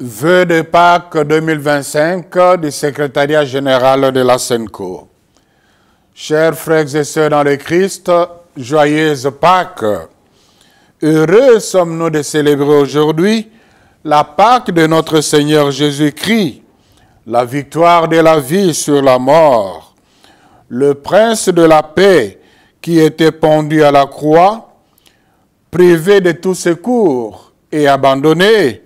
Vœux de Pâques 2025 du secrétariat général de la SENCO. Chers frères et sœurs dans le Christ, joyeuse Pâques. Heureux sommes-nous de célébrer aujourd'hui la Pâque de notre Seigneur Jésus-Christ, la victoire de la vie sur la mort. Le prince de la paix qui était pendu à la croix, privé de tout secours et abandonné,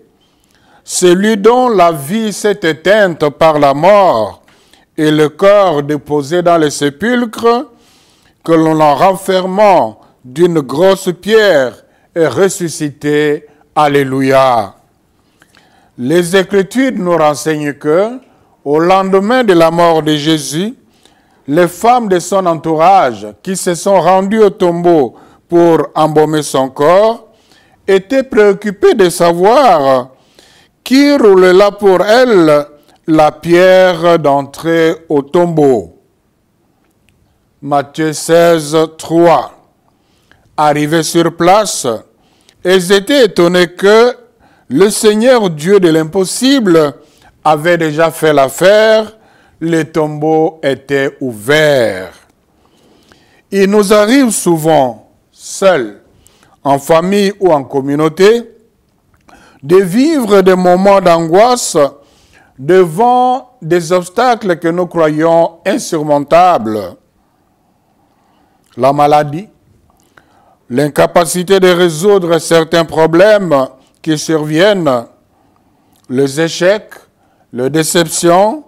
celui dont la vie s'est éteinte par la mort et le corps déposé dans le sépulcre, que l'on en renfermant d'une grosse pierre est ressuscité. Alléluia. Les Écritures nous renseignent que, au lendemain de la mort de Jésus, les femmes de son entourage qui se sont rendues au tombeau pour embaumer son corps étaient préoccupées de savoir qui roulera pour elle la pierre d'entrée au tombeau. Matthieu 16, 3. Arrivés sur place, elles étaient étonnées que le Seigneur Dieu de l'impossible avait déjà fait l'affaire, le tombeau était ouvert. Il nous arrive souvent, seuls, en famille ou en communauté, de vivre des moments d'angoisse devant des obstacles que nous croyons insurmontables. La maladie, l'incapacité de résoudre certains problèmes qui surviennent, les échecs, les déceptions,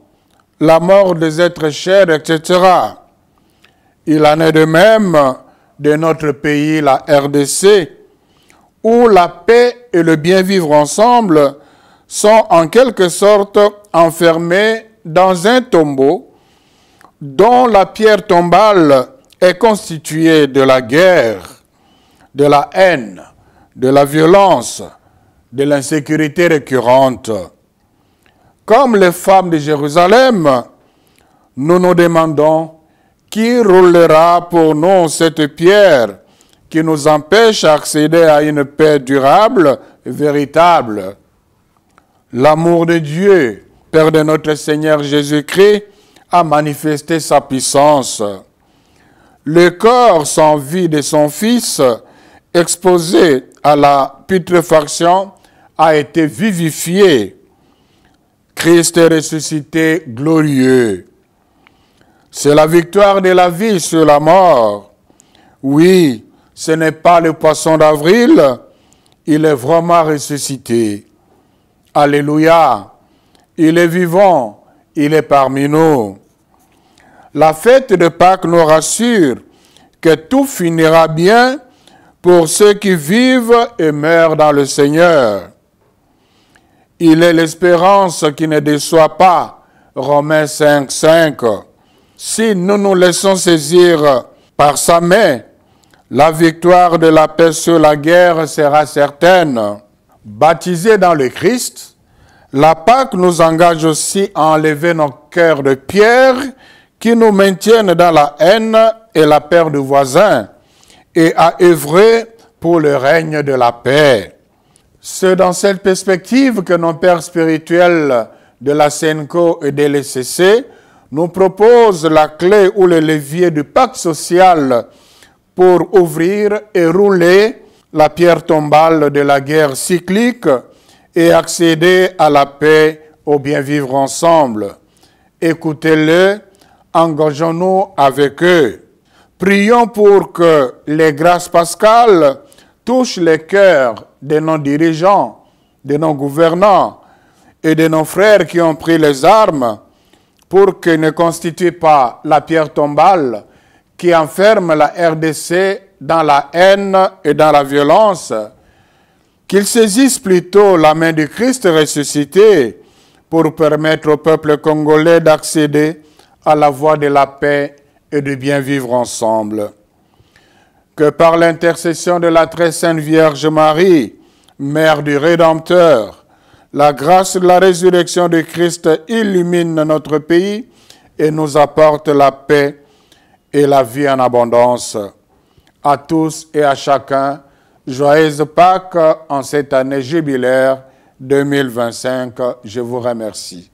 la mort des êtres chers, etc. Il en est de même de notre pays, la RDC, où la paix et le bien-vivre ensemble sont en quelque sorte enfermés dans un tombeau dont la pierre tombale est constituée de la guerre, de la haine, de la violence, de l'insécurité récurrente. Comme les femmes de Jérusalem, nous nous demandons qui roulera pour nous cette pierre qui nous empêche d'accéder à une paix durable et véritable. L'amour de Dieu, Père de notre Seigneur Jésus-Christ, a manifesté sa puissance. Le corps sans vie de son Fils, exposé à la putréfaction, a été vivifié. Christ est ressuscité glorieux. C'est la victoire de la vie sur la mort. Oui, ce n'est pas le poisson d'avril, il est vraiment ressuscité. Alléluia, il est vivant, il est parmi nous. La fête de Pâques nous rassure que tout finira bien pour ceux qui vivent et meurent dans le Seigneur. Il est l'espérance qui ne déçoit pas. Romains 5, 5. Si nous nous laissons saisir par sa main, la victoire de la paix sur la guerre sera certaine. Baptisés dans le Christ, la Pâque nous engage aussi à enlever nos cœurs de pierre qui nous maintiennent dans la haine et la peur du voisin et à œuvrer pour le règne de la paix. C'est dans cette perspective que nos pères spirituels de la SENCO et de l'ECC nous proposent la clé ou le levier du pacte social pour ouvrir et rouler la pierre tombale de la guerre cyclique et accéder à la paix, au bien vivre ensemble. Écoutez-le, engageons-nous avec eux. Prions pour que les grâces pascales touchent les cœurs de nos dirigeants, de nos gouvernants et de nos frères qui ont pris les armes pour qu'ils ne constituent pas la pierre tombale qui enferme la RDC dans la haine et dans la violence, qu'ils saisissent plutôt la main du Christ ressuscité pour permettre au peuple congolais d'accéder à la voie de la paix et du bien vivre ensemble. Que par l'intercession de la très sainte Vierge Marie, Mère du Rédempteur, la grâce de la résurrection de Christ illumine notre pays et nous apporte la paix et la vie en abondance. À tous et à chacun, joyeuse Pâques en cette année jubilaire 2025. Je vous remercie.